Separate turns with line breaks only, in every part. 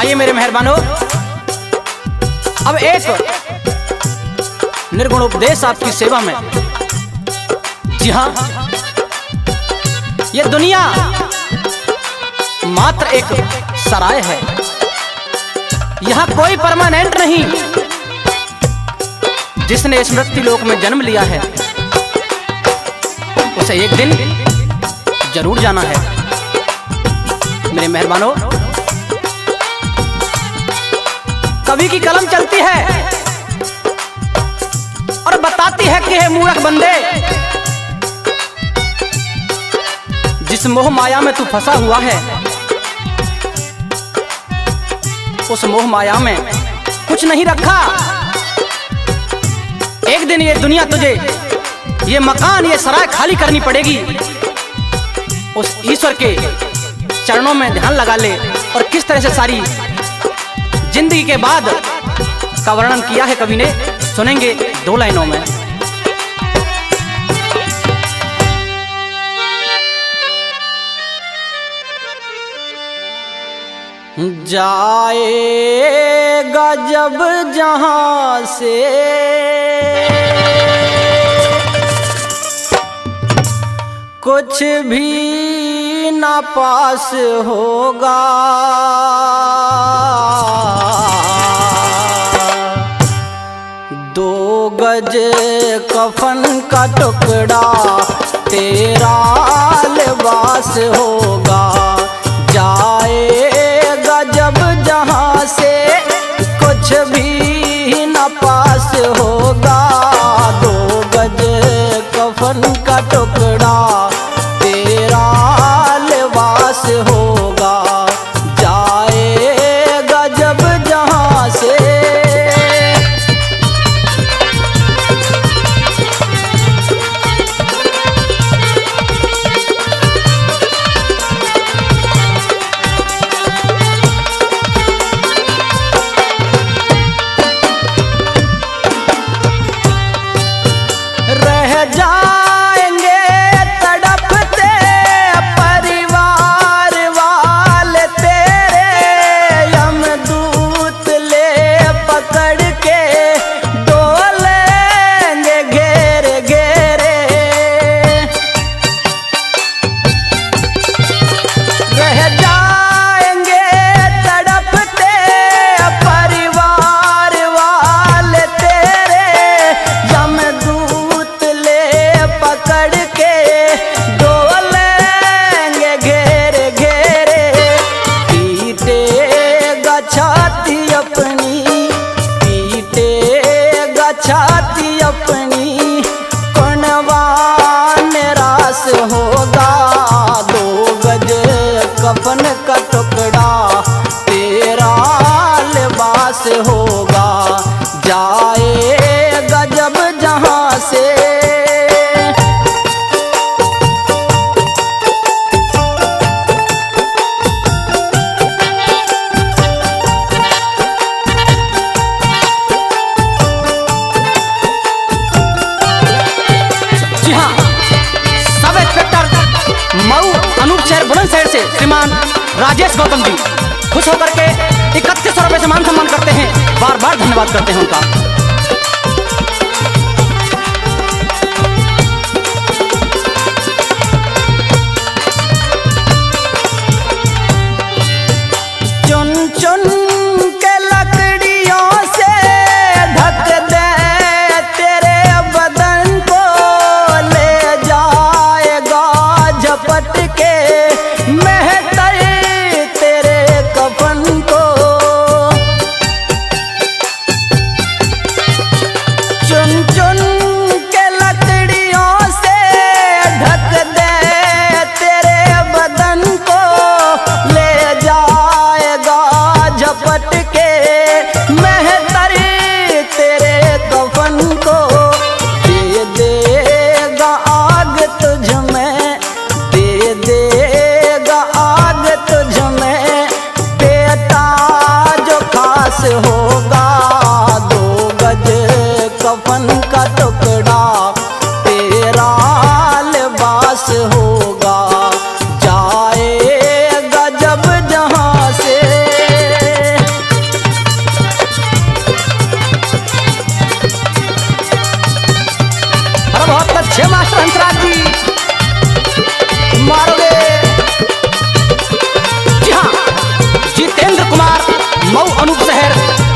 आइए मेरे मेहरबानों, अब एक निर्गुण उपदेश आपकी सेवा में। जी हाँ, ये दुनिया मात्र एक सराय है, यहाँ कोई परमानेंट नहीं। जिसने इस मृत्यु लोक में जन्म लिया है उसे एक दिन जरूर जाना है। मेरे मेहरबानों, कवि की कलम चलती है और बताती है कि हे मूर्ख बंदे, जिस मोह माया में तू फंसा हुआ है, उस मोह माया में कुछ नहीं रखा। एक दिन ये दुनिया तुझे, ये मकान, ये सराय खाली करनी पड़ेगी। उस ईश्वर के चरणों में ध्यान लगा ले। और किस तरह से सारी जिंदगी के बाद का वर्णन किया है कवि ने, सुनेंगे 2 लाइनों में। जाएगा जब जहां से कुछ भी ना पास होगा, दो गज कफन का टुकड़ा तेरा लिबास होगा। जाएगा जब जहां से कुछ भी न पास होगा, 2 गज कफन का टुकड़ा तेरा लिबास होगा। जाएगा जब जहां से। जाएंगे तड़पते परिवार वाले तेरे, यमदूत ले पकड़ के डोलेंगे घेरे घेरे। रह जाएंगे तड़पते परिवार वाले तेरे, यमदूत पकड़ के डोलेंगे घेरे घेरे। पीटेगा छाती अपनी, पीटेगा छाती अपनी, कौनवा निराश होगा। 2 गज कफन का टुकड़ा तेरा लिबास होगा। जाएगा जब जहां से। बुलंदशहर से श्रीमान राजेश गौतम जी खुश होकर के 3100 रुपए से मान सम्मान करते हैं। बार बार धन्यवाद करते हैं उनका। चुन चुन के लकड़ियों से ढक दे तेरे बदन को, ले जाएगा झपट के मेहतर तेरे कफन को। अच्छे मास्टर हंसराज जी मारोगे। जी हाँ, जितेंद्र कुमार मऊ अनूप शहर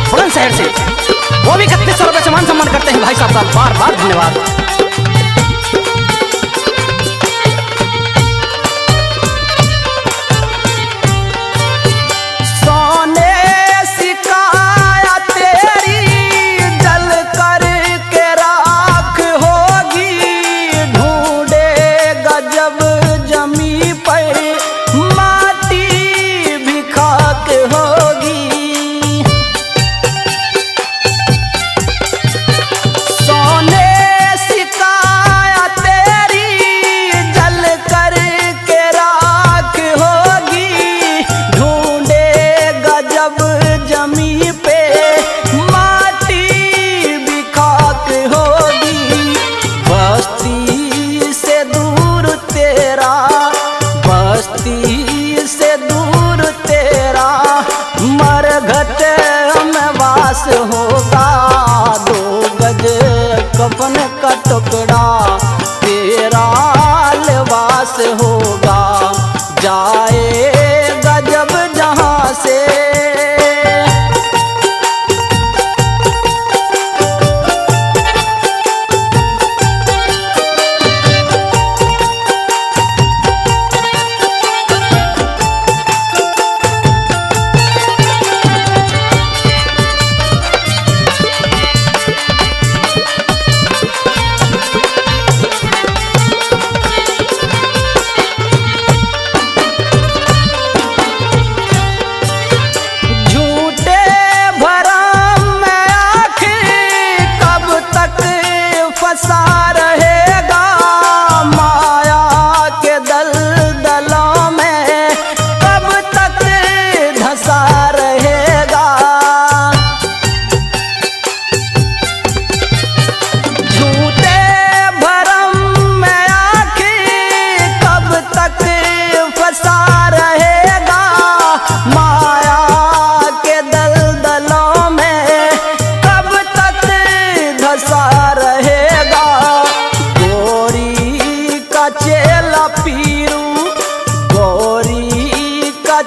बुलंदशहर से, वो भी 3100 रुपये से मान सम्मान करते हैं भाई साहब का बार बार धन्यवाद।
होगा 2 गज कफन का टुकड़ा तेरा लिबास होगा, जाएगा जब जहां से।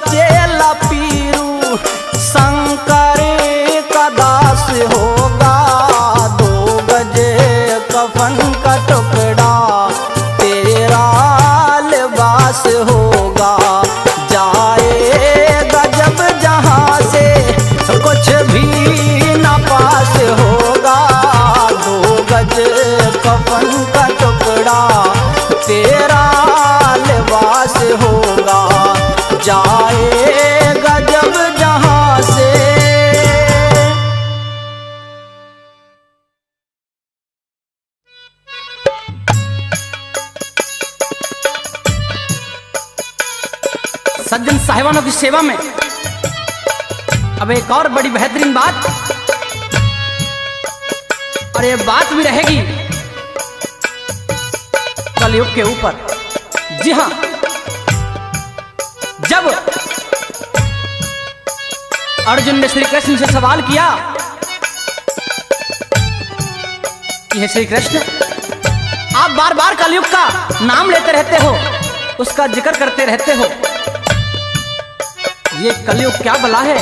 चेला पीरू शंकर का दास होगा, 2 गज कफन का टुकड़ा तेरा लिबास होगा, जाएगा जब जहां से कुछ भी न पास होगा, 2 गज कफन का टुकड़ा तेरा लिबास होगा, जाएगा जब जहां से।
सज्जन साहिबानों की सेवा में अब एक और बड़ी बेहतरीन बात, और ये बात भी रहेगी कलयुग के ऊपर। जी हाँ, जब अर्जुन ने श्री कृष्ण से सवाल किया कि हे श्री कृष्ण, आप बार बार कलयुग का नाम लेते रहते हो, उसका जिक्र करते रहते हो, ये कलयुग क्या बला है,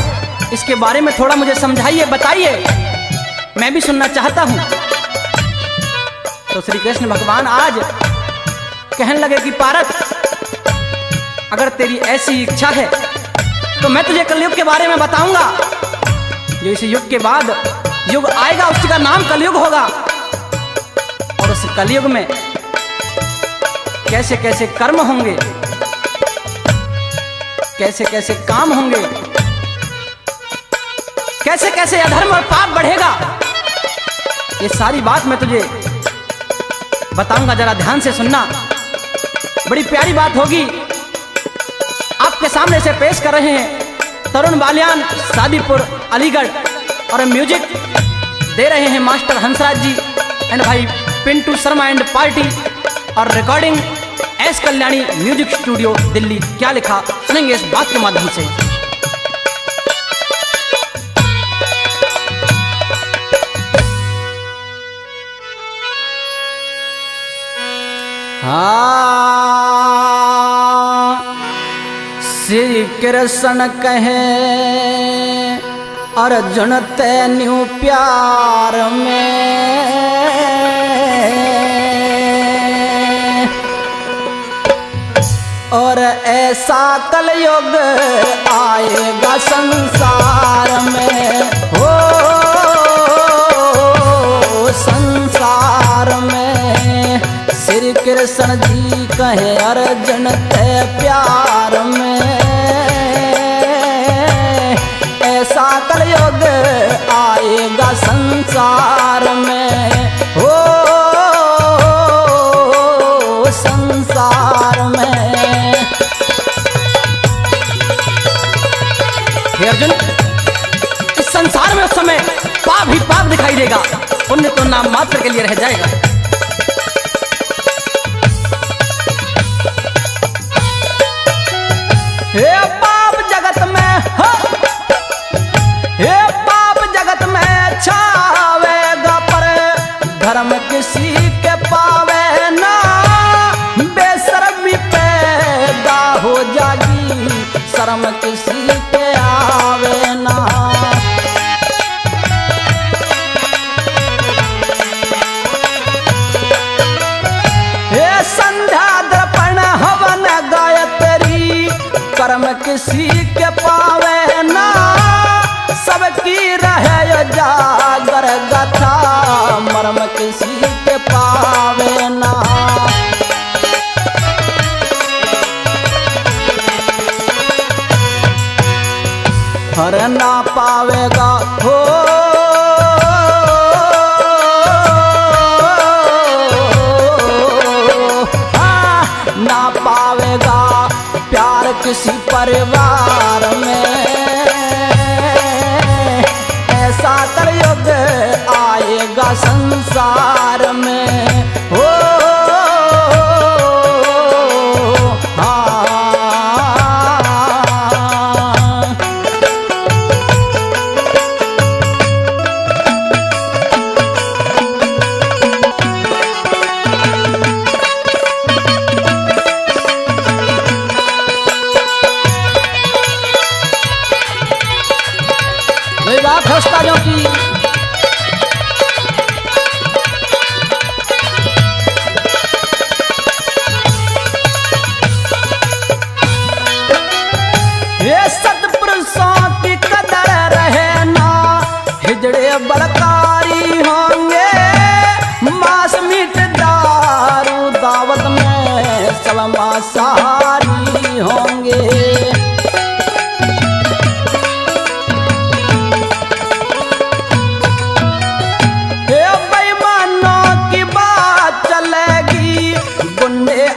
इसके बारे में थोड़ा मुझे समझाइए, बताइए, मैं भी सुनना चाहता हूं। तो श्री कृष्ण भगवान आज कहने लगे कि पारत, अगर तेरी ऐसी इच्छा है तो मैं तुझे कलयुग के बारे में बताऊंगा। जो इस युग के बाद युग आएगा उसका नाम कलयुग होगा, और उस कलयुग में कैसे कैसे कर्म होंगे, कैसे कैसे काम होंगे, कैसे कैसे अधर्म और पाप बढ़ेगा, ये सारी बात मैं तुझे बताऊंगा। जरा ध्यान से सुनना, बड़ी प्यारी बात होगी। आपके सामने से पेश कर रहे हैं तरुण बालियान, सादीपुर, अलीगढ़, और म्यूजिक दे रहे हैं मास्टर हंसराज जी एंड भाई पिंटू शर्मा एंड पार्टी, और recording S Kalyani music studio Delhi. क्या लिखा सुनेंगे इस बात के माध्यम से।
हाँ, श्री कृष्ण कहे अर्जुन तेन्यू प्यार में, और ऐसा कलयुग आएगा संसार में, हो संसार में। श्री कृष्ण जी कहे अर्जुन ते प्यार में, ऐसा कलयुग आएगा संसार में, हो संसार में।
हे अर्जुन, इस संसार में उस समय पाप ही पाप दिखाई देगा, पुण्य तो नाम मात्र के लिए रह जाएगा।
हे पाप जगत में हो, हे पाप जगत में छावेगा, पर धर्म किसी के पावे ना। बेशर्मी पैदा हो जागी, शर्म किसी के आवे ना। हे संध्या दर्पण हवन गायत्री, कर्म किसी के पावे ना। सबकी रहे जागर गथा, मर्म किसी के पावे ना। हर ना पावेगा हो, हाँ, ना पावेगा प्यार किसी परिवार में। ऐसा कलयुग आएगा संसार में, हो हाँ। वही बात है उस्तादों की। ये सत्पुरुषों की कदर रहे ना, हिजड़े बलकारी होंगे। मांस मीट दारू दावत में सब मांसाहारी होंगे।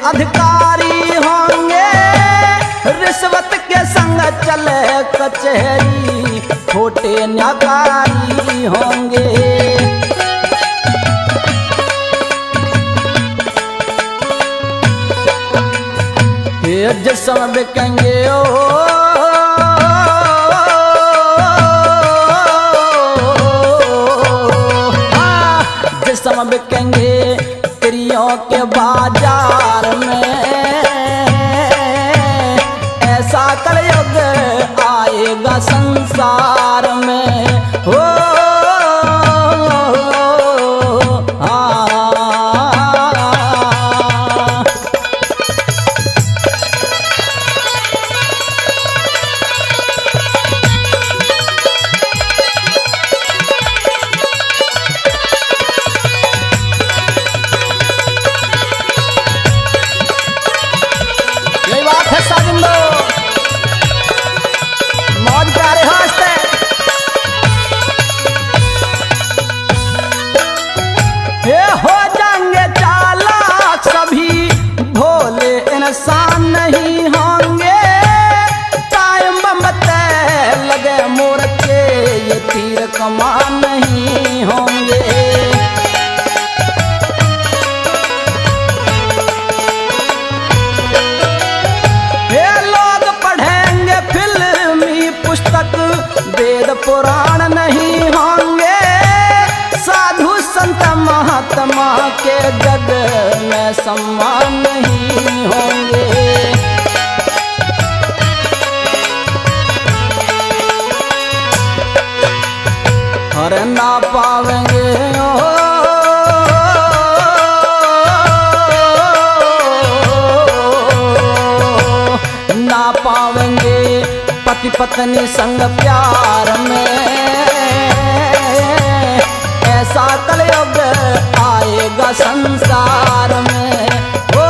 अधिकारी होंगे, रिश्वत के संग चले कचहरी, खोटे न्याकारी होंगे। ये जिस्म बिकेंगे ओ, हाँ, जिस्म बिकेंगे स्त्रियों के बाजार में। ऐसा कलयुग आएगा संसार में, हो हाँ। मौज प्यारे हंसते ये हो जाएंगे चालाक सभी, भोले इंसान नहीं होंगे। टाइम बम्बते लगे मोर के, ये तीर कमान नहीं होंगे। वेद पुराण नहीं होंगे, साधु संत महात्मा के जग में सम्मान नहीं होंगे। हर ना पावेंगे ना पावेंगे पति पत्नी संग प्यार में, ऐसा कलयुग आएगा संसार में। ओ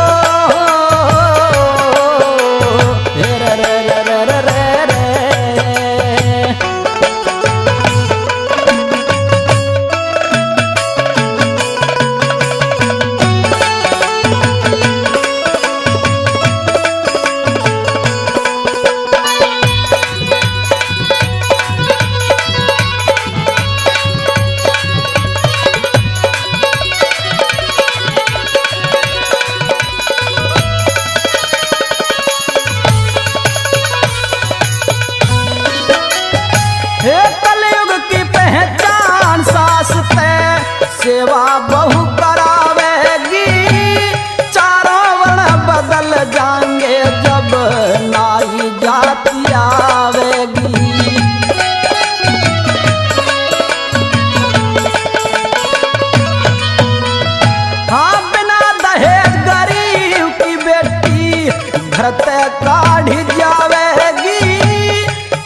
रे रे रे रे रे रे रे। हे कलयुग की पहचान शास्त्र सेवा बहु करावेगी, चारों वर्ण बदल जाएंगे जब नाई जाति आवेगी। हाँ बिना दहेज गरीब की बेटी भरत काढ़ जावेगी,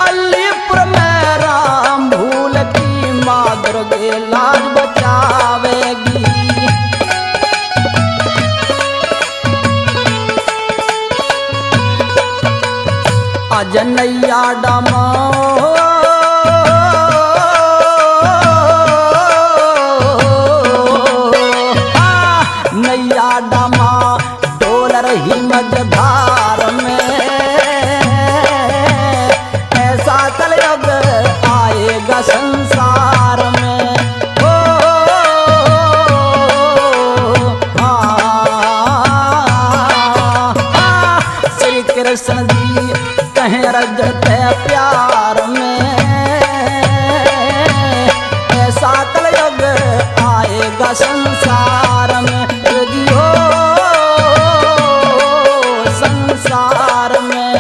अलीपुर में राम भूल की माँ दुर्गे लाज बचावेगी। अजनैया डामा नैया डामा डोल रही मझधार में, ऐसा कलयुग आएगा संसार में। ओ श्री कृष्ण जी कहें रजते प्यार में, ऐसा कलयुग आएगा संसार में। जियो संसार में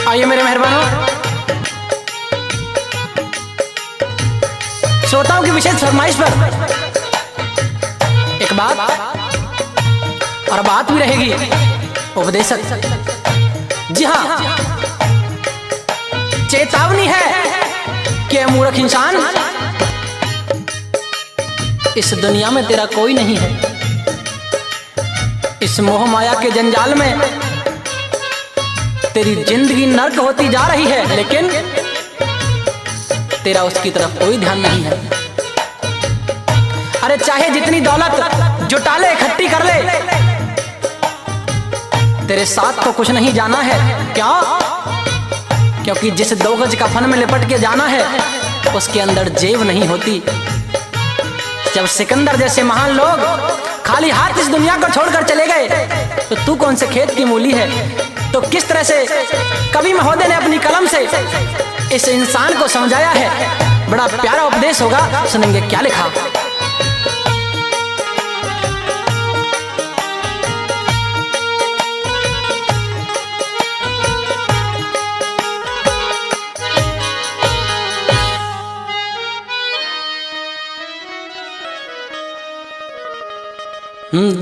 आइए मेरे मेहरबानों, श्रोताओं की विशेष फरमाइश पर एक बात और बात भी रहेगी उपदेशक। जी हाँ, चेतावनी है कि मूर्ख इंसान, इस दुनिया में तेरा कोई नहीं है। इस मोह माया के जंजाल में तेरी जिंदगी नर्क होती जा रही है, लेकिन तेरा उसकी तरफ कोई ध्यान नहीं है। अरे चाहे जितनी दौलत जुटा ले, इकट्ठी कर ले, तेरे साथ तो कुछ नहीं जाना है। क्या? क्योंकि जिस 2 गज कफन में लिपट के जाना है उसके अंदर जेब नहीं होती। जब सिकंदर जैसे महान लोग खाली हाथ इस दुनिया को छोड़कर चले गए, तो तू कौन से खेत की मूली है? तो किस तरह से कवि महोदय ने अपनी कलम से इस इंसान को समझाया है, बड़ा प्यारा उपदेश होगा, सुनेंगे क्या लिखा।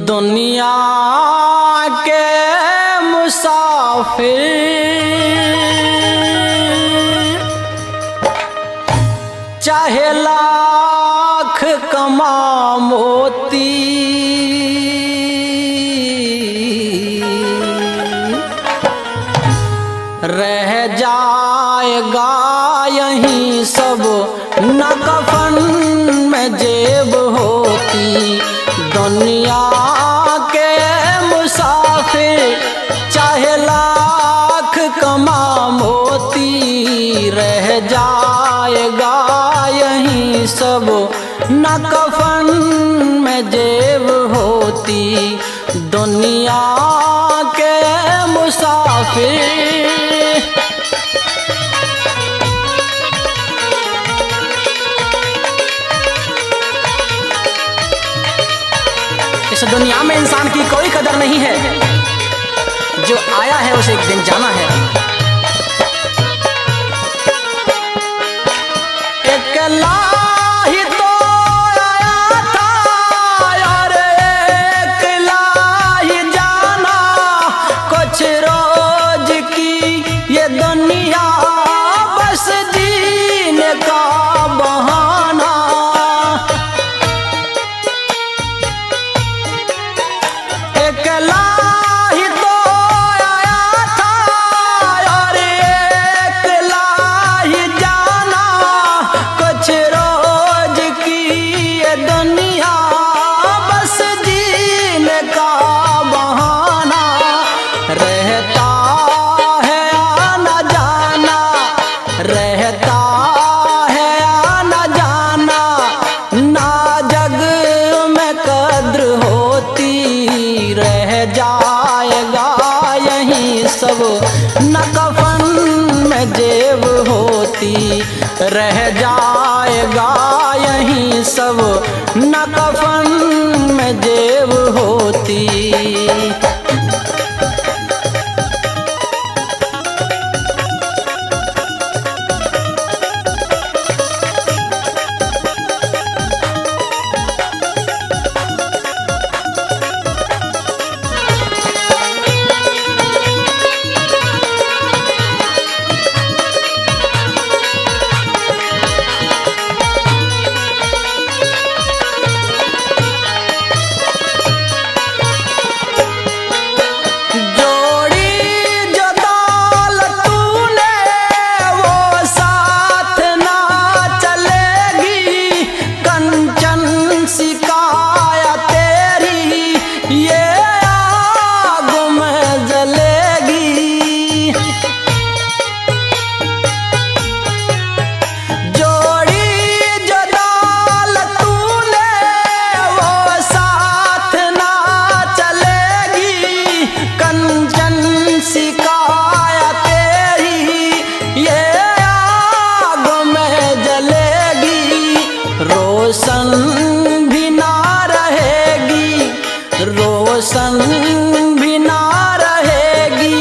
दुनिया के मुसाफिर चाहे लाख कमा मोती, रह जाएगा यहीं सब न कफन में जेब होती। दुनिया के मुसाफिर चाहे लाख कमा मोती, रह जाएगा यहीं सब न कफन में जेब होती।
दुनिया के मुसाफिर।
इस दुनिया में इंसान की कोई कदर नहीं है, जो आया है उसे एक दिन जाना है।
अकेला ही तो आया था और अकेला ही जाना, कुछ रोज की ये दुनिया बस जीने का बहाना। अकेला ही तो आया था और अकेला ही जाना, कुछ रोज की ये दुनिया बस जीने का बहाना। रहता है आना जाना, रहता है आना जाना, ना जग में कद्र होती, रह जाएगा यहीं सब न कफन में जेब होती, रह जाएगा यहीं सब न कफन में जेब होती। रोशन भी ना रहेगी, रोशन भी ना रहेगी,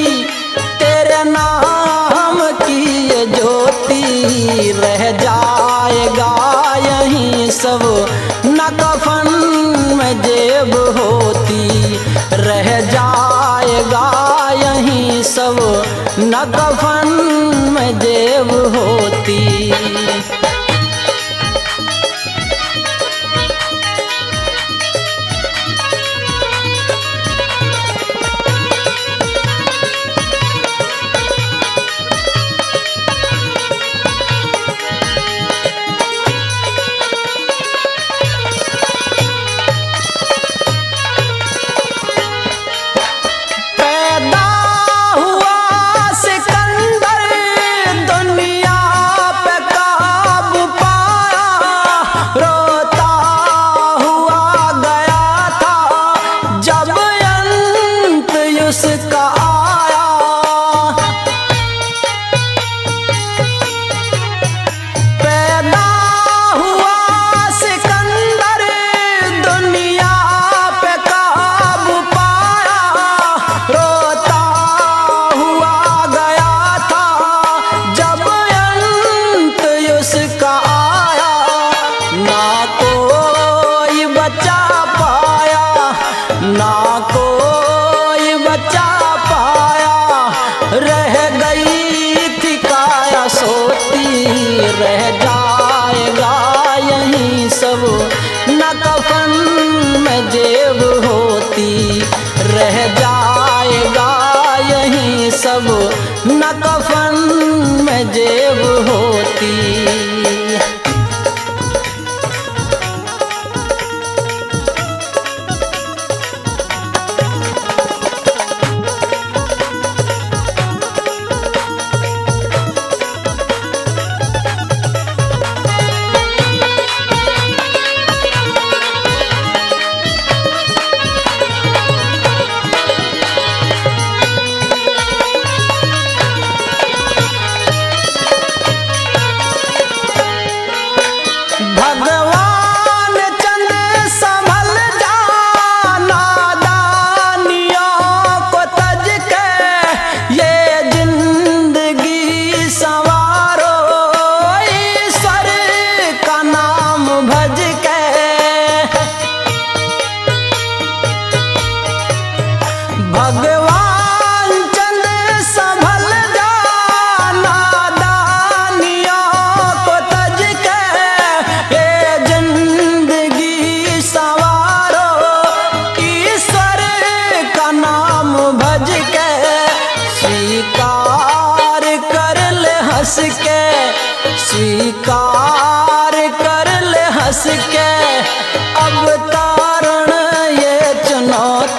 तेरे नाम की ये ज्योति, रह जाएगा यहीं सब न कफन में जेब होती, रह जाएगा यहीं सब न कफन में जेब होती। रह जाएगा यहीं सब न कफन में जेब होती, रह जाएगा यहीं सब न कफन में जेब होती।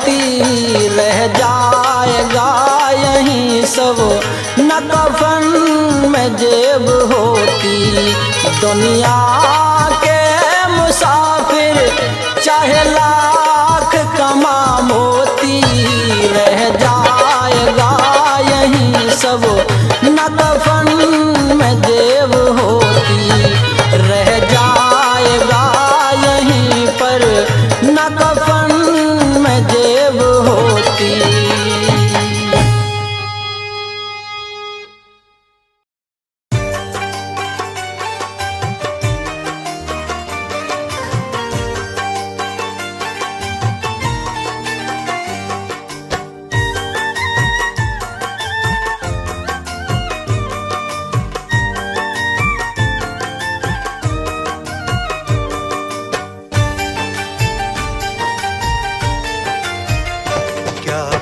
मोती रह जाएगा यहीं सब, न कफन में जेब होती। दुनिया के मुसाफिर चाहे लाख कमा मोती, रह जाएगा यहीं सब, न कफन में जेब होती। रह जाएगा यहीं पर न कफन में जेब होती।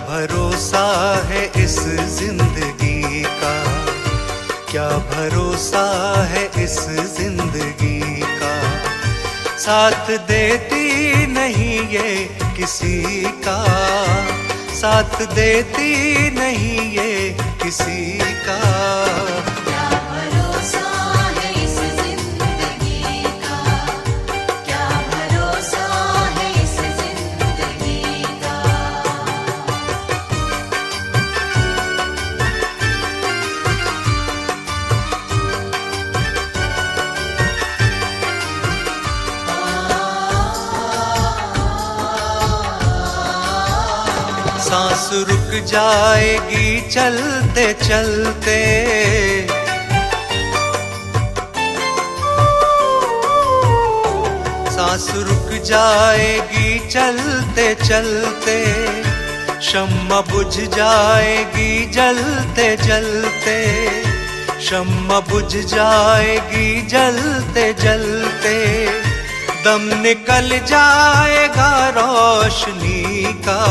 भरोसा है इस जिंदगी का, क्या भरोसा है इस जिंदगी का। साथ देती नहीं ये किसी का, साथ देती नहीं ये किसी का। सांस रुक जाएगी चलते चलते, सांस रुक जाएगी चलते चलते। शम्मा बुझ जाएगी जलते जलते, शम्मा बुझ जाएगी जलते जलते। दम निकल जाएगा रोशनी का,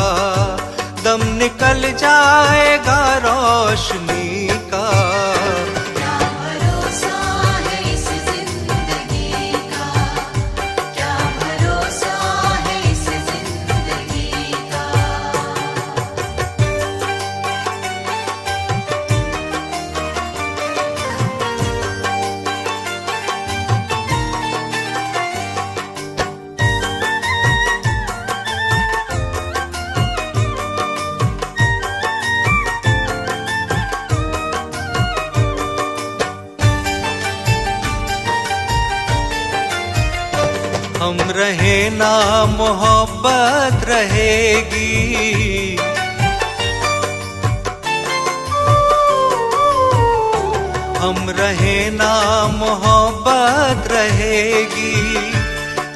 दम निकल जाएगा रोशनी का।
क्या भरोसा है इस जिंदगी का, क्या भरोसा है इस जिंदगी का।
हम रहे ना मोहब्बत रहेगी, हम रहे ना मोहब्बत रहेगी।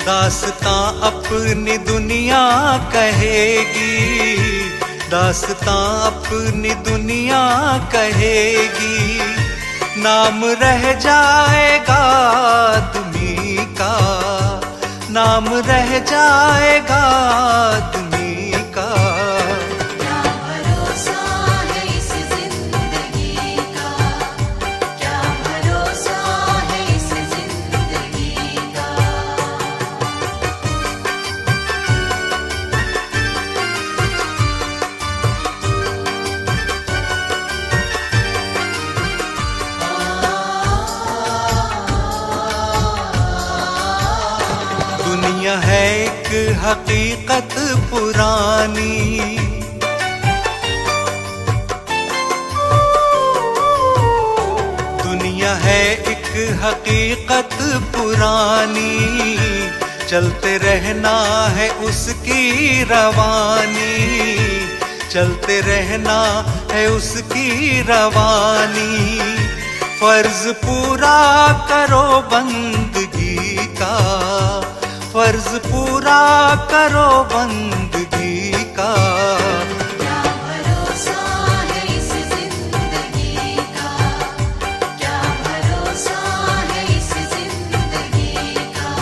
दास्तां अपनी दुनिया कहेगी, दास्तां अपनी दुनिया कहेगी। नाम रह जाएगा तुम्हीं का, नाम रह जाएगा तुम्हीं का।
क्या भरोसा है इस जिंदगी का, क्या भरोसा है इस जिंदगी का।
दुनिया है एक हकीकत पुरानी, दुनिया है एक हकीकत पुरानी। चलते रहना है उसकी रवानी, चलते रहना है उसकी रवानी। फर्ज पूरा करो बंदगी का, फर्ज पूरा करो बंदगी का।
क्या भरोसा है इस जिंदगी का, क्या भरोसा है इस जिंदगी का,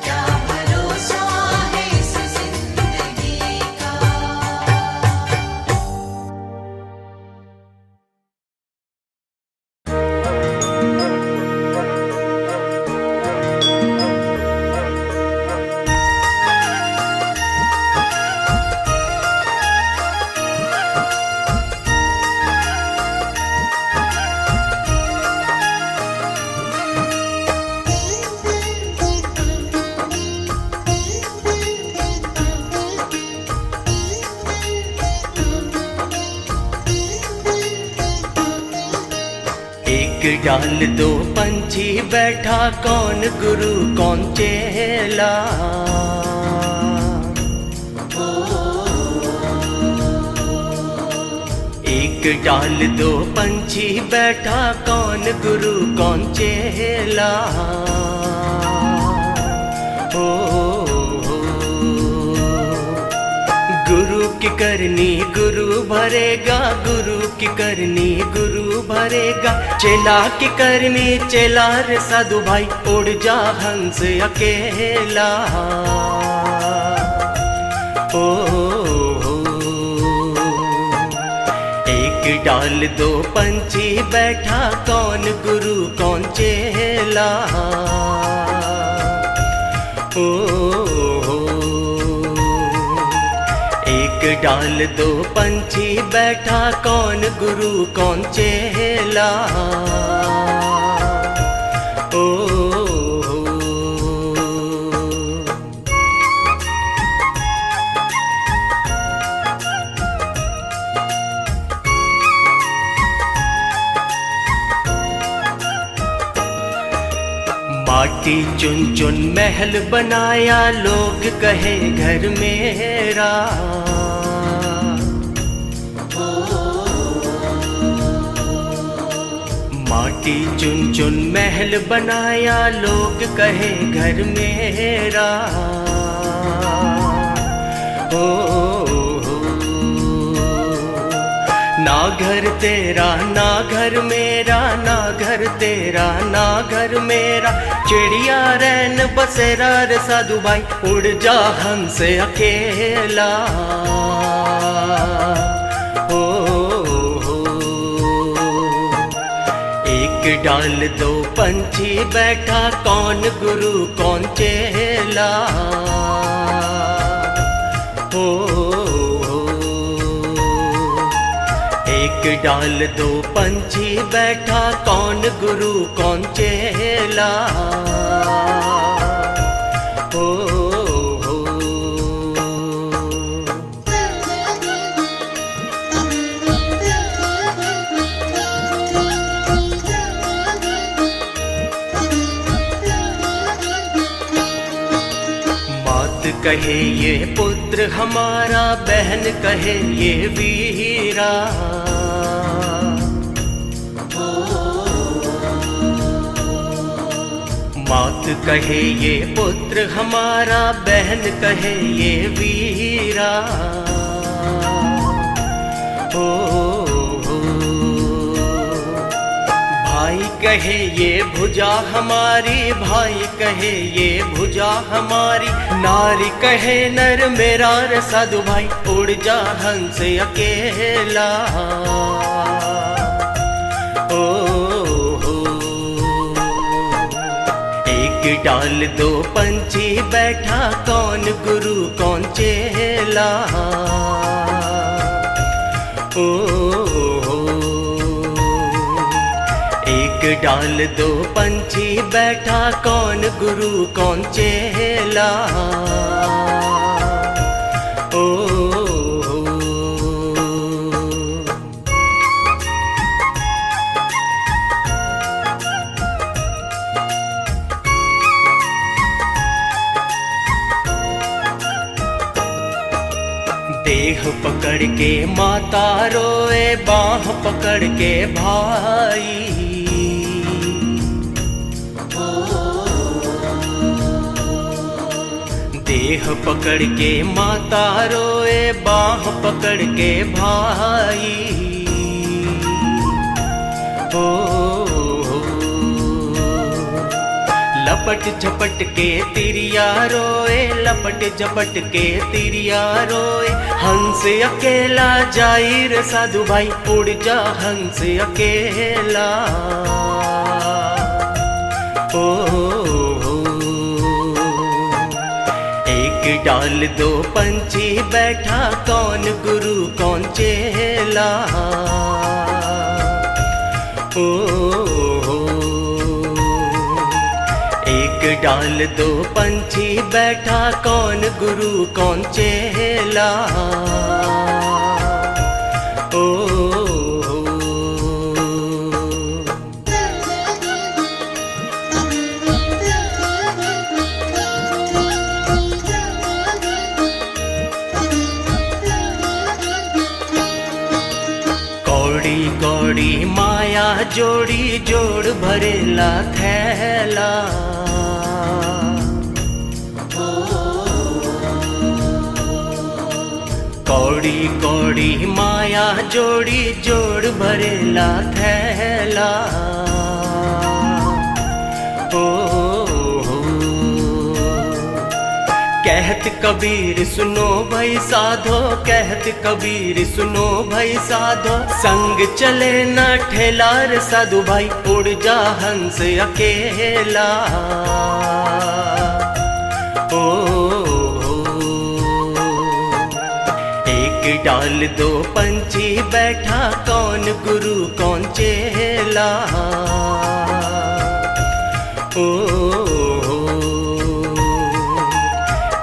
क्या भरोसा है इस जिंदगी का।
एक डाल दो पंछी बैठा, कौन गुरु कौन चेला। एक डाल दो पंछी बैठा, कौन गुरु कौन चेला। हो गुरु की करनी गुरु भरेगा, गुरु की करनी गुरु भरेगा। चेला की करनी चेला रे साधु भाई, उड़ जा हंस अकेला। ओ एक डाल दो पंछी बैठा, कौन गुरु कौन चेला। ओ एक डाल दो पंछी बैठा, कौन गुरु कौन चेला। ओ माटी चुन चुन महल बनाया, लोग कहे घर मेरा। माटी चुन चुन महल बनाया, लोग कहे घर मेरा। ना घर तेरा ना घर मेरा, ना घर तेरा ना घर मेरा। चिड़िया रैन बसेरा रे साधु भाई, उड़ जा हंस अकेला। हो एक डाल दो पंछी बैठा, कौन गुरु कौन चेला। हो एक डाल दो पंछी बैठा, कौन गुरु कौन चेला। हो मात कहे ये पुत्र हमारा, बहन कहे ये वीरा। मात कहे ये पुत्र हमारा, बहन कहे ये वीरा। हो भाई कहे ये भुजा हमारी, भाई कहे ये भुजा हमारी। नारी कहे नर मेरा रे साधु भाई, उड़ जा हंस अकेला। एक डाल दो पंछी बैठा, कौन गुरु कौन चेला। ओ एक डाल दो पंछी बैठा, कौन गुरु कौन चेला। ओ देह पकड़ के माता रोए, बाह पकड़ के भाई। देह पकड़ के माता रोए, बाह पकड़ के भाई। हो लपट झपट के तिरिया रोए, लपट झपट के तिरिया रोए। हंस अकेला जाई रे साधु भाई, उड़ जा हंस अकेला। ओ एक डाल दो पंछी बैठा, कौन गुरु कौन चेला। ओ एक डाल दो पंछी बैठा, कौन गुरु कौन चेला। ओ कौड़ी कौड़ी माया जोड़ी जोड़ भरेला थैला। कौड़ी कौड़ी माया जोड़ी जोड़ भरेला थैला। कहत कबीर सुनो भाई साधो, कहत कबीर सुनो भाई साधो, संग चले न ठेला रे साधु भाई, उड़ जा हंस अकेला। एक डाल दो पंछी बैठा, कौन गुरु कौन चेला।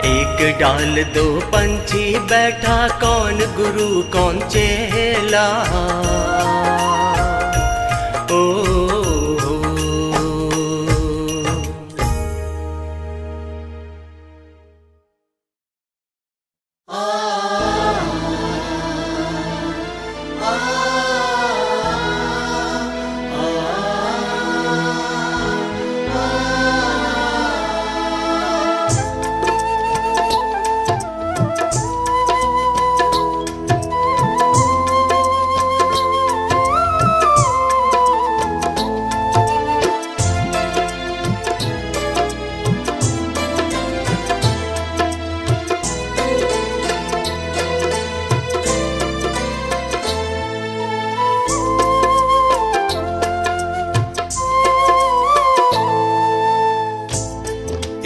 एक डाल दो पंछी बैठा, कौन गुरु कौन चेला।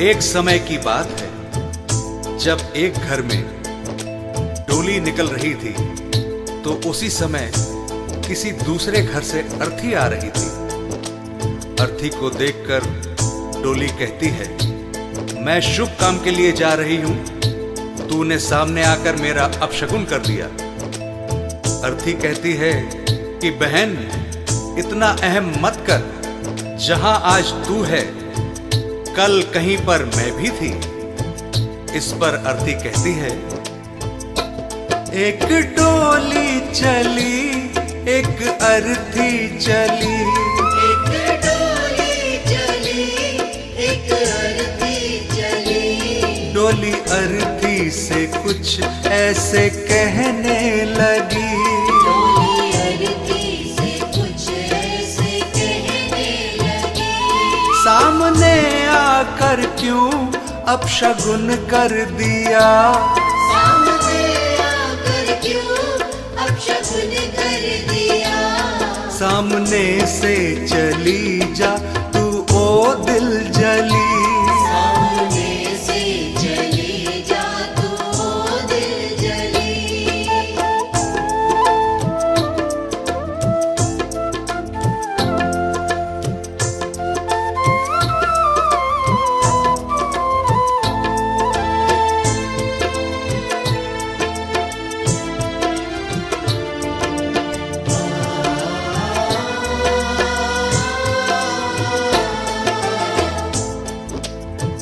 एक समय की बात है, जब एक घर में डोली निकल रही थी, तो उसी समय किसी दूसरे घर से अर्थी आ रही थी। अर्थी को देखकर डोली कहती है, मैं शुभ काम के लिए जा रही हूं, तूने सामने आकर मेरा अपशगुन कर दिया। अर्थी कहती है कि बहन, इतना अहम मत कर, जहां आज तू है कल कहीं पर मैं भी थी। इस पर अर्थी कहती है, एक डोली चली एक अर्थी चली,
एक डोली चली एक अर्थी चली।
डोली अर्थी से कुछ ऐसे कहने लगी,
डोली अर्थी से कुछ ऐसे कहने लगी।
सामने आकर क्यों अपशगुन कर दिया,
सामने आकर क्यों अपशगुन कर दिया।
सामने से चली जा तू ओ दिल जली,
सामने से चली जा तू ओ दिल जली।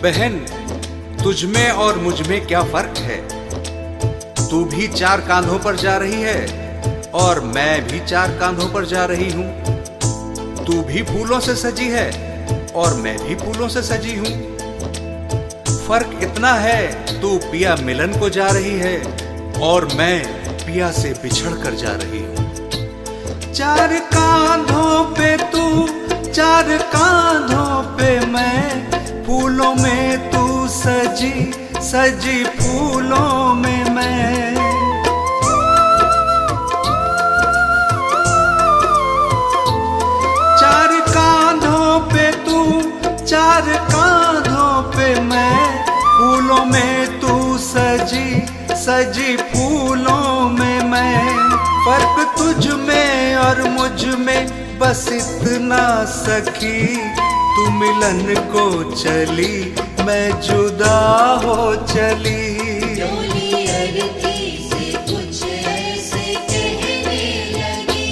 बहन, तुझ में और मुझ में क्या फर्क है? तू भी चार कांधों पर जा रही है और मैं भी चार कांधों पर जा रही हूं। तू भी फूलों से सजी है और मैं भी फूलों से सजी हूं। फर्क इतना है, तू पिया मिलन को जा रही है और मैं पिया से बिछड़ कर जा रही हूं। चार कांधों पे तू, चार कांधों पे मैं, फूलों में तू सजी सजी फूलों में मैं। चार कांधों पे तू, चार कांधों पे मैं, फूलों में तू सजी सजी फूलों में मैं। फर्क तुझ में और मुझ में बस इतना सखी, तू मिलन को चली मैं जुदा हो चली।
डोली अर्थी से कुछ ऐसे कहने लगी।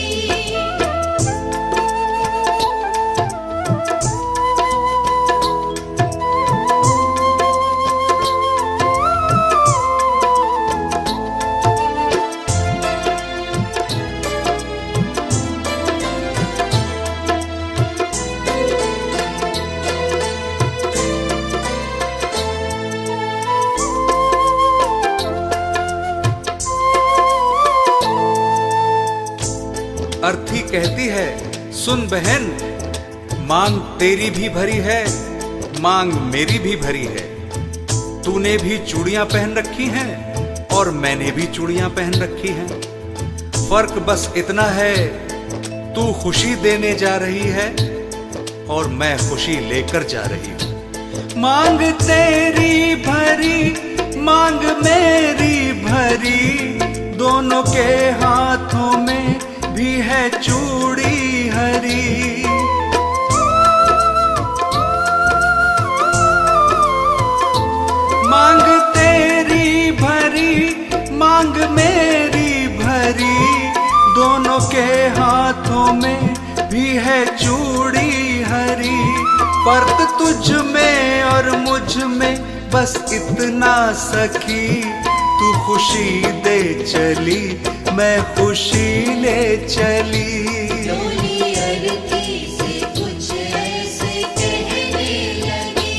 अर्थी कहती है, सुन बहन, मांग तेरी भी भरी है, मांग मेरी भी भरी है। तूने भी चूड़ियां पहन रखी हैं और मैंने भी चूड़ियां पहन रखी हैं। फर्क बस इतना है, तू खुशी देने जा रही है और मैं खुशी लेकर जा रही हूं। मांग तेरी भरी, मांग मेरी भरी, दोनों के हाथों में भी है चूड़ी हरी। मांग तेरी भरी, मांग मेरी भरी, दोनों के हाथों में भी है चूड़ी हरी। फर्क तुझ में और मुझ में बस इतना सखी, तू खुशी दे चली, मैं खुशी ले चली।
डोली अरती से कुछ ऐसे कहने लगी।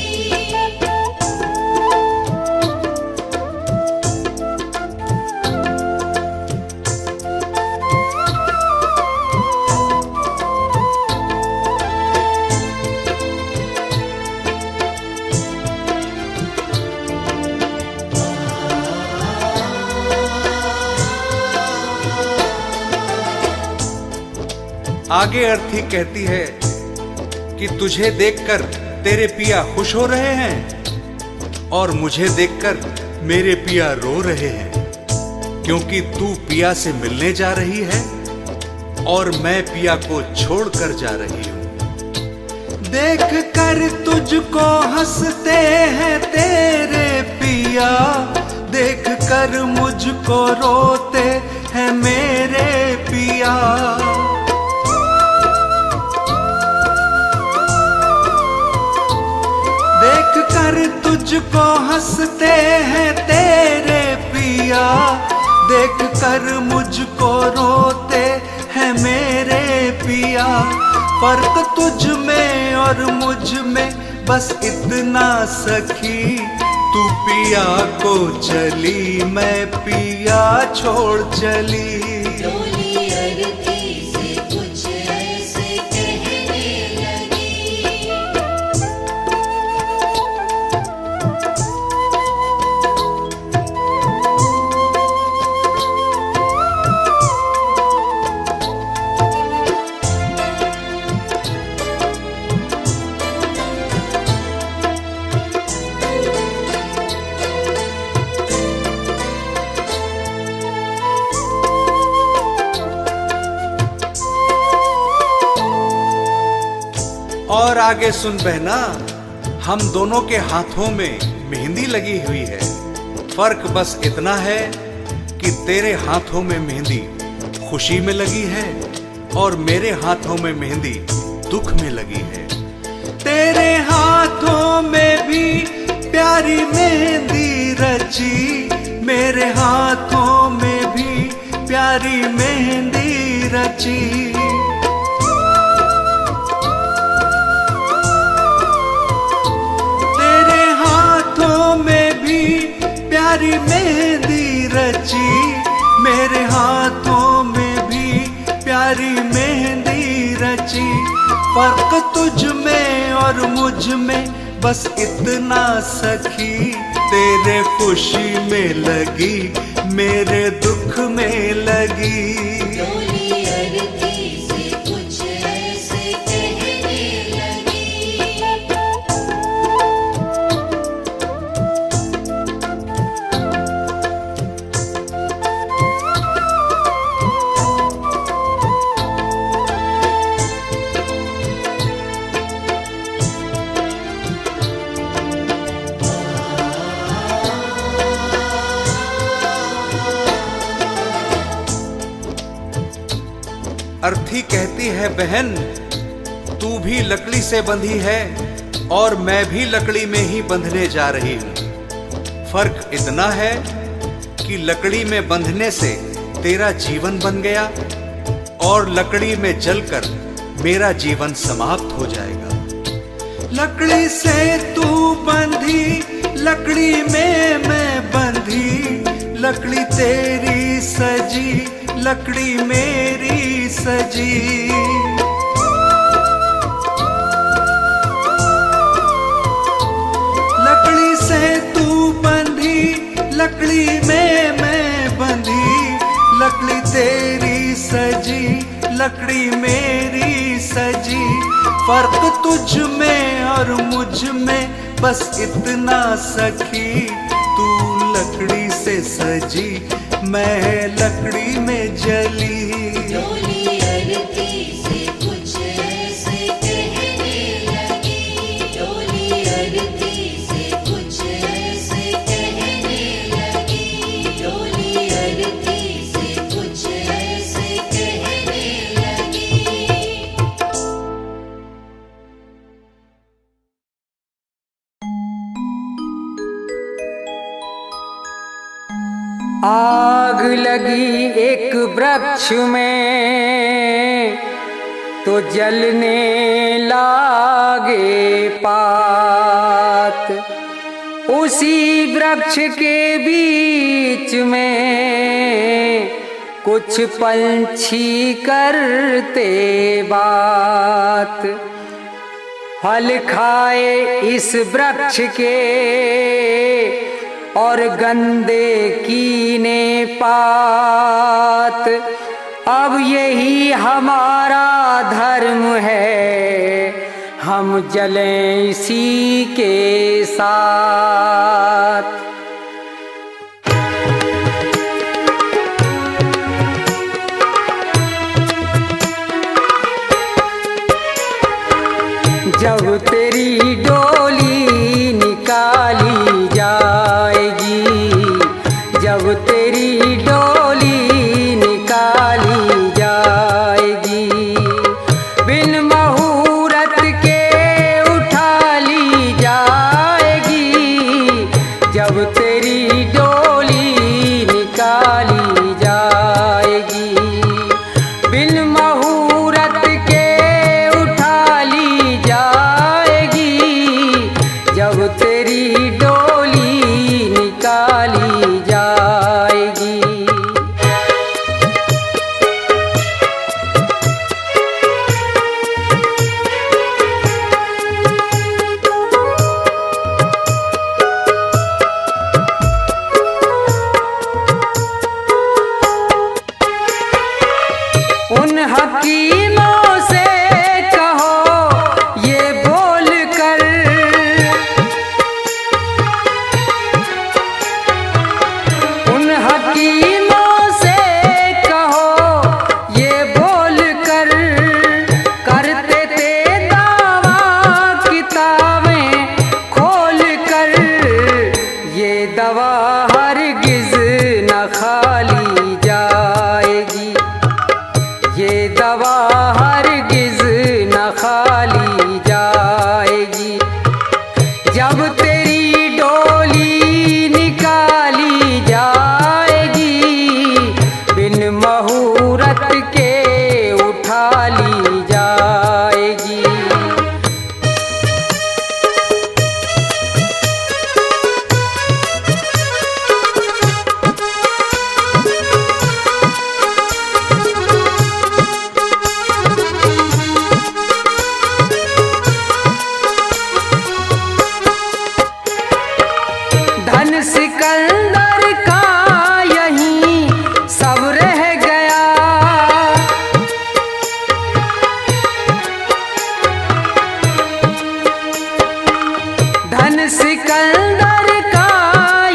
आगे अर्थी कहती है कि तुझे देखकर तेरे पिया खुश हो रहे हैं और मुझे देखकर मेरे पिया रो रहे हैं, क्योंकि तू पिया से मिलने जा रही है और मैं पिया को छोड़कर जा रही हूं। देख कर तुझको हंसते हैं तेरे पिया, देख कर मुझको रोते हैं मेरे पिया। देख कर तुझको हंसते हैं तेरे पिया, देख कर मुझको रोते हैं मेरे पिया। फर्क तुझ में और मुझ में बस इतना सखी, तू पिया को चली, मैं पिया छोड़ चली।
डोली अरती से कुछ ऐसे कहने लगी।
और आगे सुन बहना, हम दोनों के हाथों में मेहंदी लगी हुई है। फर्क बस इतना है कि तेरे हाथों में मेहंदी खुशी में लगी है और मेरे हाथों में मेहंदी दुख में लगी है। तेरे हाथों में भी प्यारी मेहंदी रची, मेरे हाथों में भी प्यारी मेहंदी रची। प्यारी मेहंदी रची, मेरे हाथों में भी प्यारी मेहंदी रची। फर्क तुझ में और मुझ में बस इतना सखी, तेरे खुशी में लगी, मेरे दुख में लगी।
डोली अरती से कुछ ऐसे कहने लगी।
अर्थी कहती है, बहन तू भी लकड़ी से बंधी है और मैं भी लकड़ी में ही बंधने जा रही हूं। फर्क इतना है कि लकड़ी में बंधने से तेरा जीवन बन गया और लकड़ी में जलकर मेरा जीवन समाप्त हो जाएगा। लकड़ी से तू बंधी, लकड़ी में मैं बंधी, लकड़ी तेरी सजी, लकड़ी मेरी सजी। लकड़ी से तू बंधी, लकड़ी में मैं बंधी, लकड़ी तेरी सजी, लकड़ी मेरी सजी। फर्क तुझ में और मुझ में बस इतना सखी, तू लकड़ी से सजी, मैं लकड़ी में जली।
डोली अरती से कुछ ऐसे कहने लगी, डोली अरती से कुछ ऐसे कहने लगी, डोली अरती से कुछ ऐसे कहने लगी।
आग लगी एक वृक्ष में तो जलने लागे पात, उसी वृक्ष के बीच में कुछ पंछी करते बात। फल खाए इस वृक्ष के और गंदे कीने पात। अब यही हमारा धर्म है, हम जलें इसी के साथ। जब तेरी डोली निकाली जाएगी, जब तेरी डोली निकाली जाएगी, बिन मुहूर्त के उठा ली जाएगी। जब तेरी डोली निकाली जाएगी, बिन मुहूर्त के उठा ली जाएगी। जब तेरी डोली निकाली जाएगी। उन हकीमों से कहो ये बोल कर, उन हकीमों से कहो ये बोल कर, करते थे दावा किताबें खोल कर। ये दवा हरगिज न खाली जाएगी, ये दवा हरगिज न खाली जाएगी। जब तेरी डोली निकाली जाएगी, बिन मुहूर्त के उठा ली जाएगी। धन सिकंदर का यहीं सब रह गया, धन सिकंदर का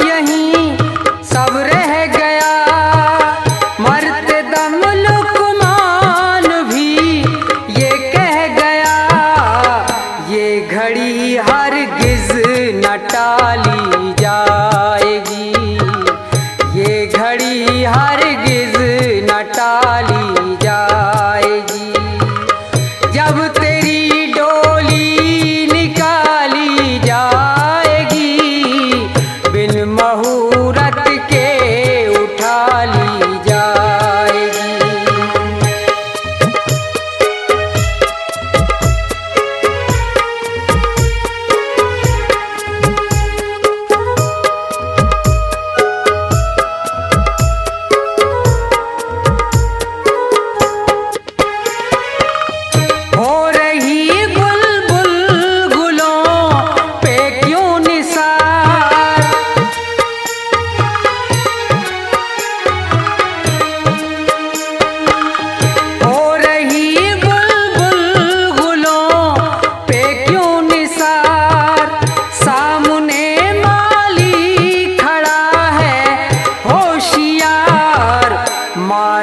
यहीं सब रह गया। मरते दम लुकमान भी ये कह गया, ये घड़ी हरगिज न टाली जाएगी, ये घड़ी हरगिज न टाली जाएगी। जब तेरी डोली निकाली जाएगी, बिन मुहूर्त के उठा ली जाएगी।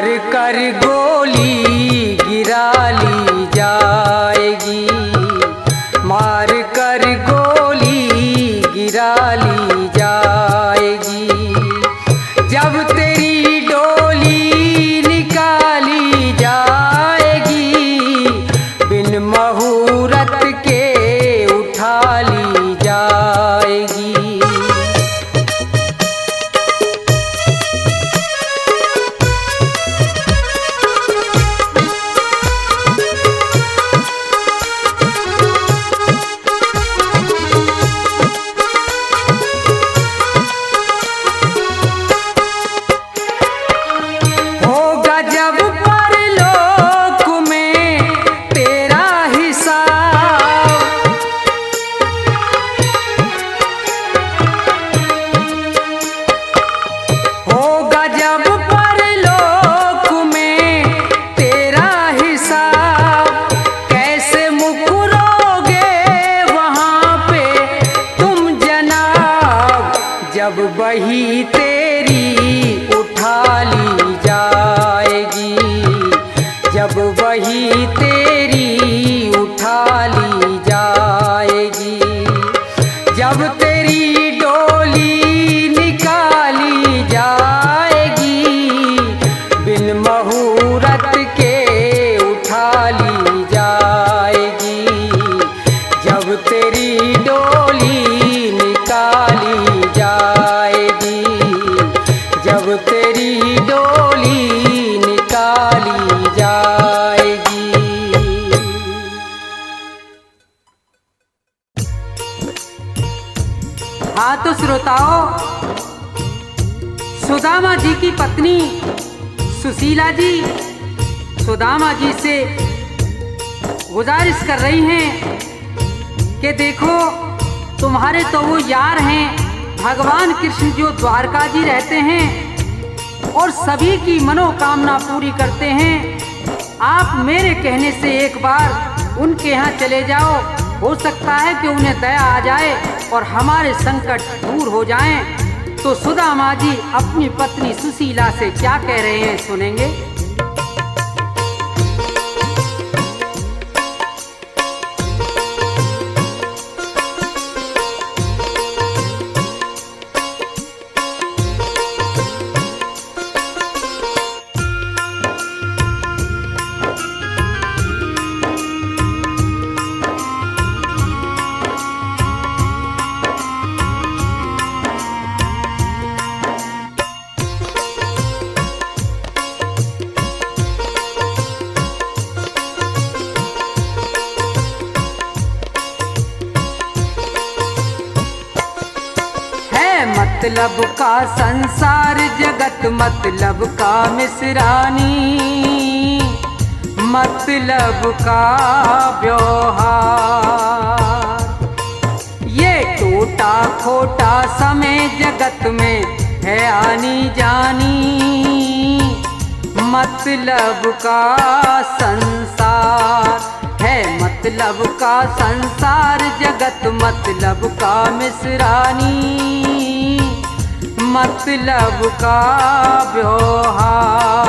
कर गोली गिरा ली जाएगी, मार कर गोली गिरा ली जाएगी। जब तेरी डोली निकाली जाएगी, बिन मुहूर्त के उठा ली जाएगी। होगा जब परलोक में तेरा हिसाब, होगा जब परलोक में तेरा हिसाब, कैसे मुकरोगे वहाँ पे तुम जनाब, जब वही तेरी उठा ली जाएगी, जब वही तेरी उठा ली जाएगी। जब तेरी डोली निकाली जाएगी, बिन मुहूर्त के उठा ली जाएगी। जब तेरी डोली निकाली जाएगी, जब तेरी डोली निकाली जाएगी।
हाँ तो श्रोताओं, सुदामा जी की पत्नी सुशीला जी सुदामा जी से गुजारिश कर रही हैं कि देखो, तुम्हारे तो वो यार हैं भगवान कृष्ण जो द्वारका जी रहते हैं और सभी की मनोकामना पूरी करते हैं। आप मेरे कहने से एक बार उनके यहाँ चले जाओ, हो सकता है कि उन्हें दया आ जाए और हमारे संकट दूर हो जाएं। तो सुदामा जी अपनी पत्नी सुशीला से क्या कह रहे हैं, सुनेंगे। मतलब का संसार जगत, मतलब का मिसरानी, मतलब का व्यवहार। ये टूटा खोटा समय जगत में है आनी जानी, मतलब का संसार है, मतलब का संसार जगत, मतलब का मिसरानी, मतलब का व्यवहार,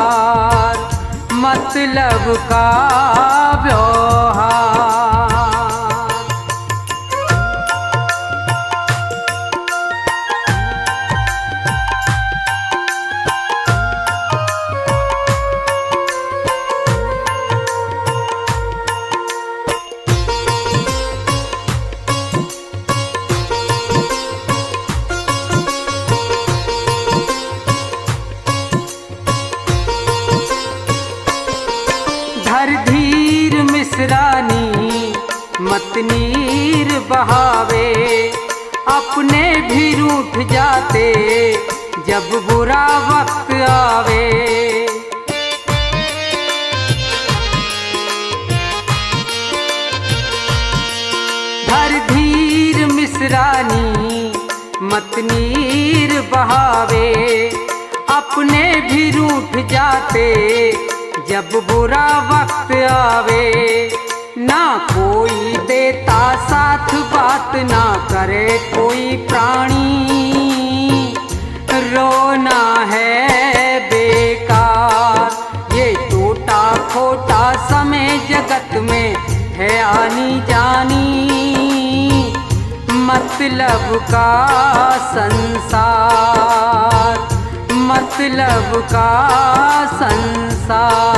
मतलब का व्यवहार। धर धीर मिसरानी मत नीर बहावे, अपने भी रूठ जाते जब बुरा वक्त आवे। धर धीर मिसरानी मत नीर बहावे, अपने भी रूठ जाते जब बुरा वक्त आवे। ना कोई देता साथ बात, ना करे कोई प्राणी, रोना है बेकार, मतलब का संसार, मतलब का संसार।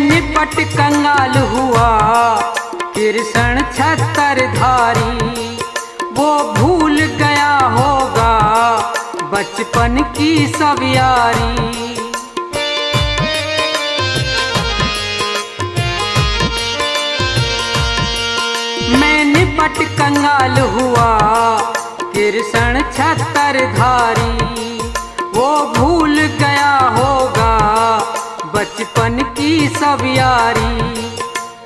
निपट कंगाल हुआ कृष्ण छत्रधारी, वो भूल गया होगा बचपन की सब यारी। मैं निपट कंगाल हुआ कृष्ण छत्रधारी, वो भूल गया होगा बचपन की सब यारी।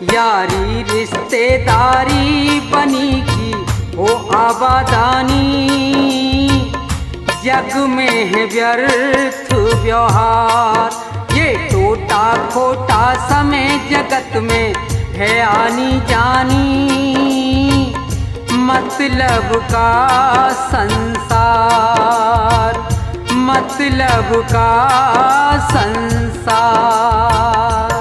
यारी रिश्तेदारी बनी की हो आबादानी, जग में है व्यर्थ व्यवहार। ये टूटा खोटा समय जगत में है आनी जानी, मतलब का संसार, मतलब का संसार।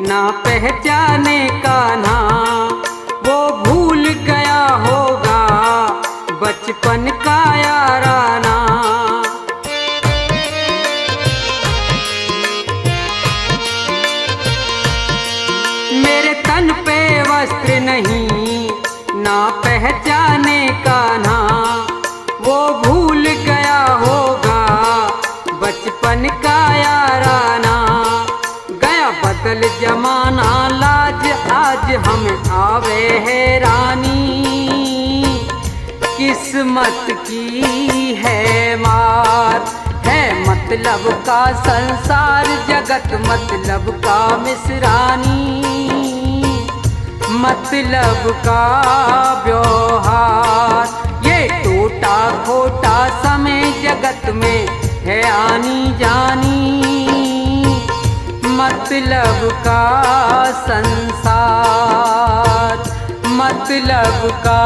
ना पहचाने का ना, वो भूल गया होगा बचपन का याराना। मेरे तन पे वस्त्र नहीं ना पहचाने का ना, वो भूल गया होगा बचपन का याराना। बदल जमाना लाज आज हमें आवे हैरानी, किस्मत की है मार। है मतलब का संसार जगत मतलब का मिसरानी, मतलब का व्यवहार। ये टूटा खोटा समय जगत में है आनी जानी, मतलब का संसार, मतलब का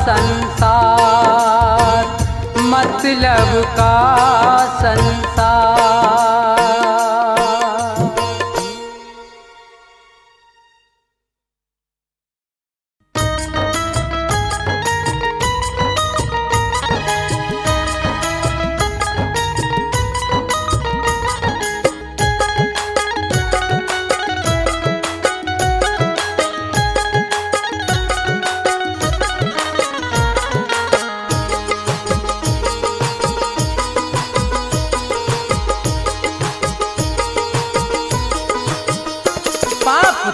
संसार, मतलब का संसार।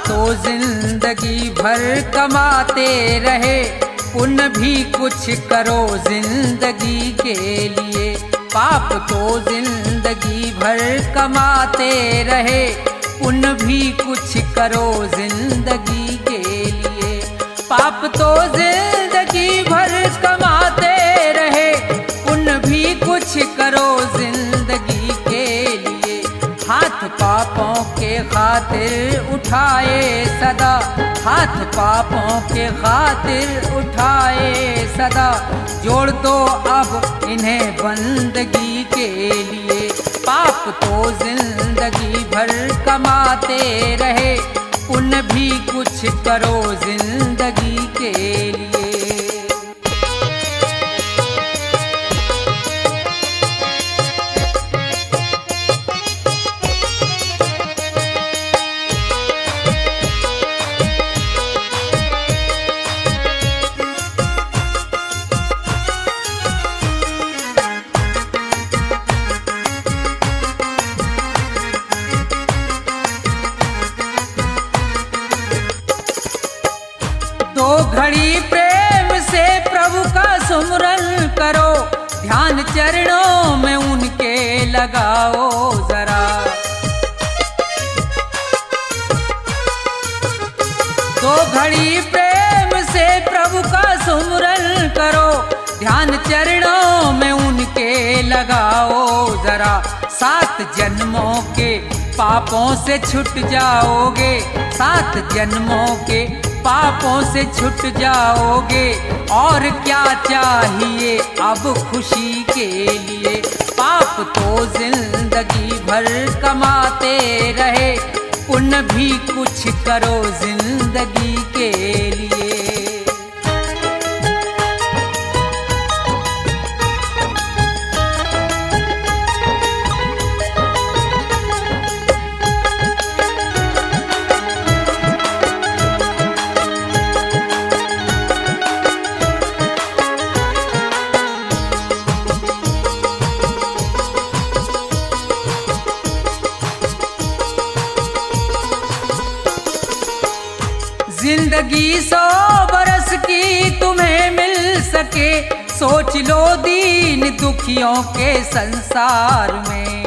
तो जिंदगी भर कमाते रहे, पुण्य भी कुछ करो जिंदगी के लिए। पाप तो जिंदगी भर कमाते रहे, पुण्य भी कुछ करो जिंदगी के लिए। पाप तो जिंदगी भर कमाते रहे, पुण्य भी कुछ करो जिंदगी के लिए। हाथ पापों के खातिर उठाए सदा, हाथ पापों के खातिर उठाए सदा। जोड़ दो अब इन्हें बंदगी के लिए। पाप तो जिंदगी भर कमाते रहे, पुण्य भी कुछ करो जिंदगी के लिए। चरणों में उनके लगाओ जरा। तो घड़ी प्रेम से प्रभु का सुमरन करो, ध्यान चरणों में उनके लगाओ जरा। 7 जन्मों के पापों से छूट जाओगे, 7 जन्मों के पापों से छूट जाओगे। और क्या चाहिए अब खुशी के लिए, पाप तो जिंदगी भर कमाते रहे, पुण्य भी कुछ करो जिंदगी के लिए। जिंदगी 100 बरस की तुम्हें मिल सके, सोच लो दीन दुखियों के संसार में।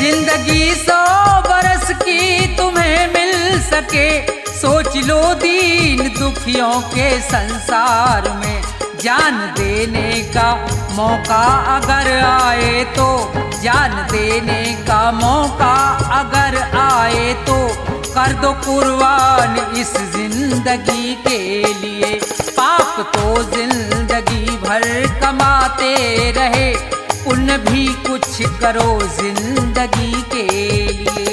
जिंदगी 100 बरस की तुम्हें मिल सके, सोच लो दीन दुखियों के संसार में। जान देने का मौका अगर आए तो, जान देने का मौका अगर आए तो, कर दो कुर्बान इस जिंदगी के लिए। पाप तो जिंदगी भर कमाते रहे, पुण्य भी कुछ करो जिंदगी के लिए।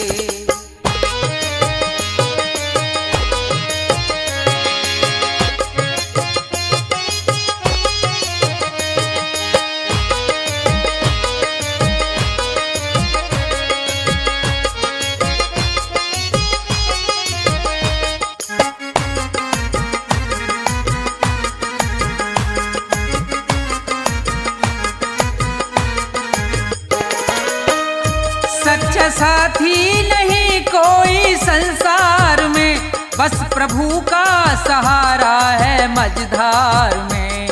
सच्चा साथी नहीं कोई संसार में, बस प्रभु का सहारा है मझधार में।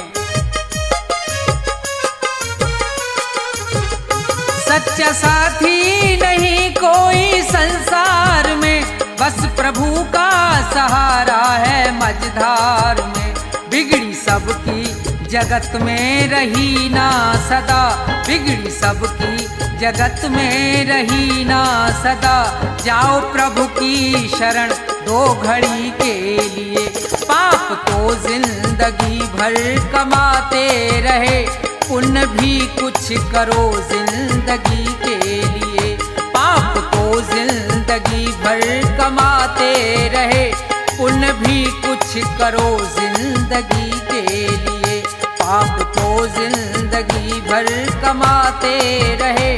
सच्चा साथी नहीं कोई संसार में, बस प्रभु का सहारा है मझधार में। बिगड़ी सबकी जगत में रही ना सदा, बिगड़ी सबकी जगत में रही ना सदा। जाओ प्रभु की शरण 2 घड़ी के लिए, पाप तो जिंदगी भर कमाते रहे, पुण्य भी कुछ करो जिंदगी के लिए। पाप तो जिंदगी भर कमाते रहे, पुण्य भी कुछ करो जिंदगी के लिए। पाप तो जिंदगी भर कमाते रहे,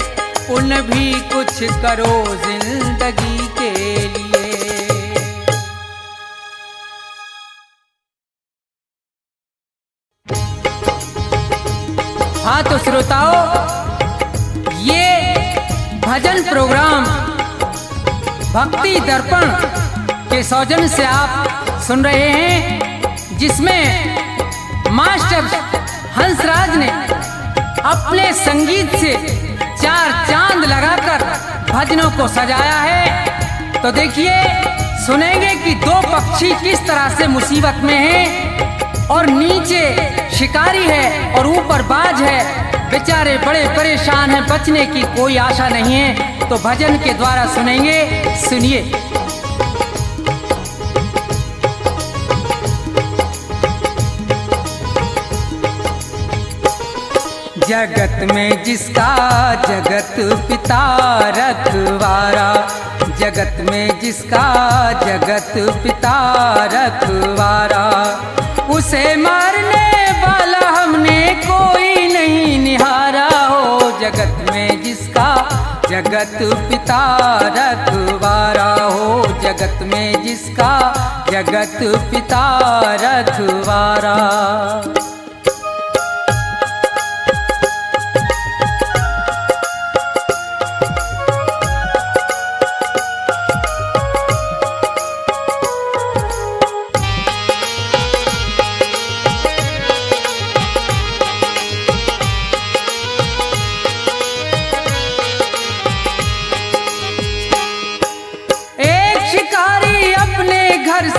पुण्य भी कुछ करो जिंदगी के लिए। हाँ तो श्रोताओं, ये भजन प्रोग्राम भक्ति दर्पण के सौजन्य से आप सुन रहे हैं, जिसमें मास्टर हंसराज ने अपने संगीत से 4 चांद लगाकर भजनों को सजाया है। तो देखिए, सुनेंगे कि 2 पक्षी किस तरह से मुसीबत में हैं, और नीचे शिकारी है और ऊपर बाज है, बेचारे बड़े परेशान हैं, बचने की कोई आशा नहीं है। तो भजन के द्वारा सुनेंगे, सुनिए। जगत में जिसका जगत पिता रखवारा, जगत में जिसका जगत पिता रखवारा, उसे मारने वाला हमने कोई नहीं निहारा हो। जगत में जिसका जगत पिता रखवारा हो, जगत में जिसका जगत पिता रखवारा।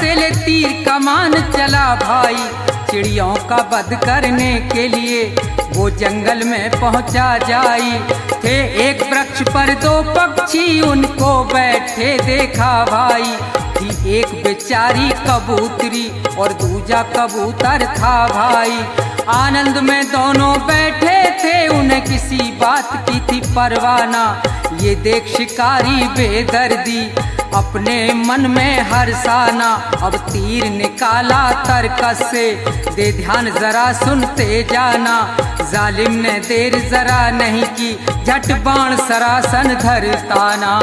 अकेले तीर कमान चला भाई, चिड़ियों का वध करने के लिए वो जंगल में पहुंचा जाई। थे एक वृक्ष पर दो पक्षी उनको बैठे देखा भाई, थी एक बेचारी कबूतरी और दूजा कबूतर था भाई। आनंद में दोनों बैठे थे, उन्हें किसी बात की थी परवाना। ये देख शिकारी बेदर्दी अपने मन में हर्षाना। अब तीर निकाला तरकस से, दे ध्यान जरा सुनते जाना। जालिम ने देर जरा नहीं की, झट बाण सरासन धरताना।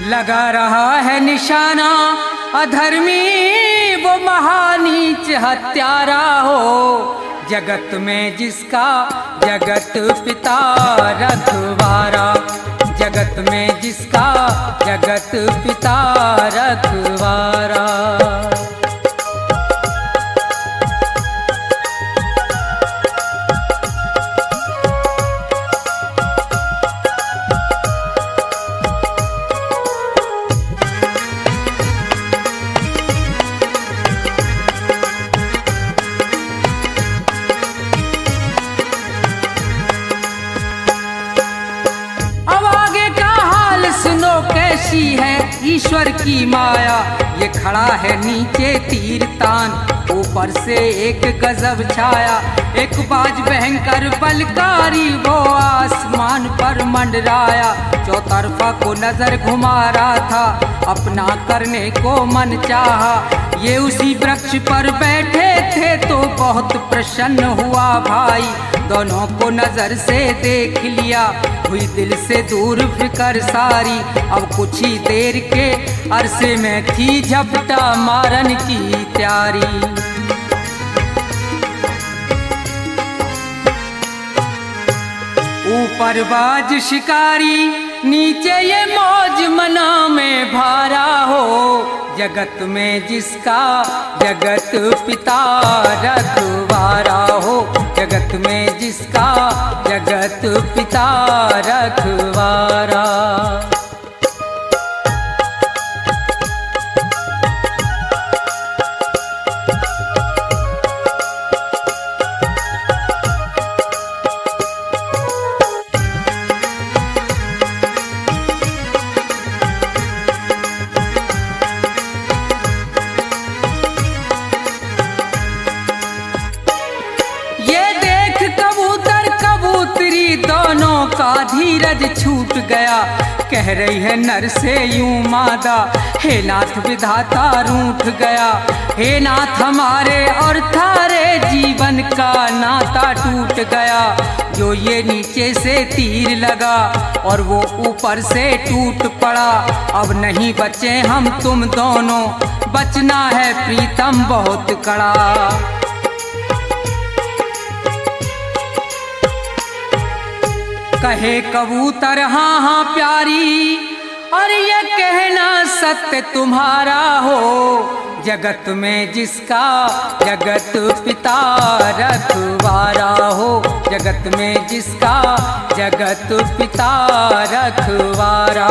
लगा रहा है निशाना, अधर्मी वो महानीच हत्यारा हो। जगत में जिसका जगत पिता रखवारा, जगत में जिसका जगत पिता रखवारा। कैसी है ईश्वर की माया, ये खड़ा है नीचे तीर तान, ऊपर से एक गजब छाया। एक बाज भयंकर बलकारी वो आसमान पर मंडराया। चौतरफा को नजर घुमा रहा था, अपना करने को मन चाहा। ये उसी वृक्ष पर बैठे थे तो बहुत प्रसन्न हुआ भाई। दोनों को नजर से देख लिया, हुई दिल से दूर फिकर सारी। अब कुछ ही देर के अरसे में थी झपटा मारन की तैयारी। ऊपर बाज शिकारी, नीचे ये मौज मना में भारा हो। जगत में जिसका जगत पिता रखवारा हो, जगत में जिसका जगत पिता रखवारा। दोनों का धीरज छूट गया, कह रही है नर से यूं मादा। हे नाथ विधाता रूठ गया, हे नाथ हमारे और थारे जीवन का नाता टूट गया। जो ये नीचे से तीर लगा और वो ऊपर से टूट पड़ा। अब नहीं बचे हम तुम दोनों, बचना है प्रीतम बहुत कड़ा। कहे कबूतर हाँ हाँ प्यारी, और ये कहना सत्य तुम्हारा हो। जगत में जिसका जगत पिता रखवारा हो, जगत में जिसका जगत पिता रखवारा।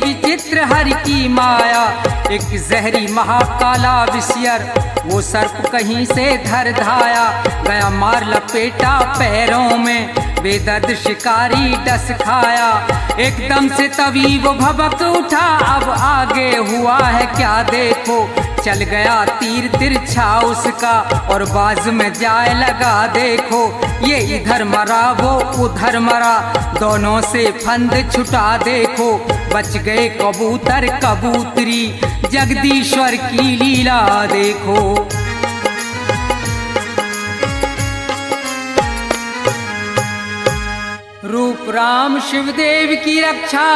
विचित्र हरि की माया, एक जहरी महाकाला विषयर, वो सर्प कहीं से धर धाया। गया मार लपेटा पैरों में, बेदर्द शिकारी डस खाया। एकदम से तभी वो भबक उठा, अब आगे हुआ है क्या देखो। चल गया तीर तिरछा उसका, और बाज में जाए लगा देखो। ये इधर मरा वो उधर मरा, दोनों से फंद छुटा देखो। बच गए कबूतर कबूतरी, जगदीश्वर की लीला देखो। रूप राम शिवदेव की रक्षा,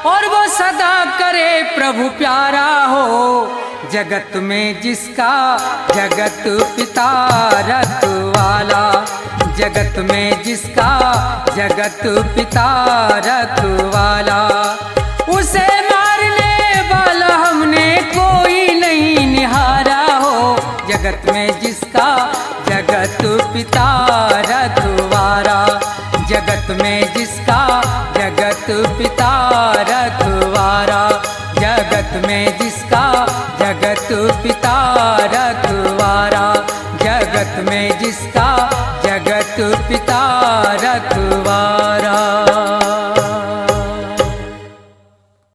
और वो सदा करे प्रभु प्यारा हो। जगत में जिसका जगत पिता रखवाला, जगत में जिसका जगत पिता रखवाला, उसे मारने वाला हमने कोई नहीं निहारा हो। जगत में जिसका जगत पिता रखवाला, जगत में जिसका जगत पिता रखवाला, जगत में जिसका जगत पिता रखवाला, जगत में जिसका जगत पिता रखवाला।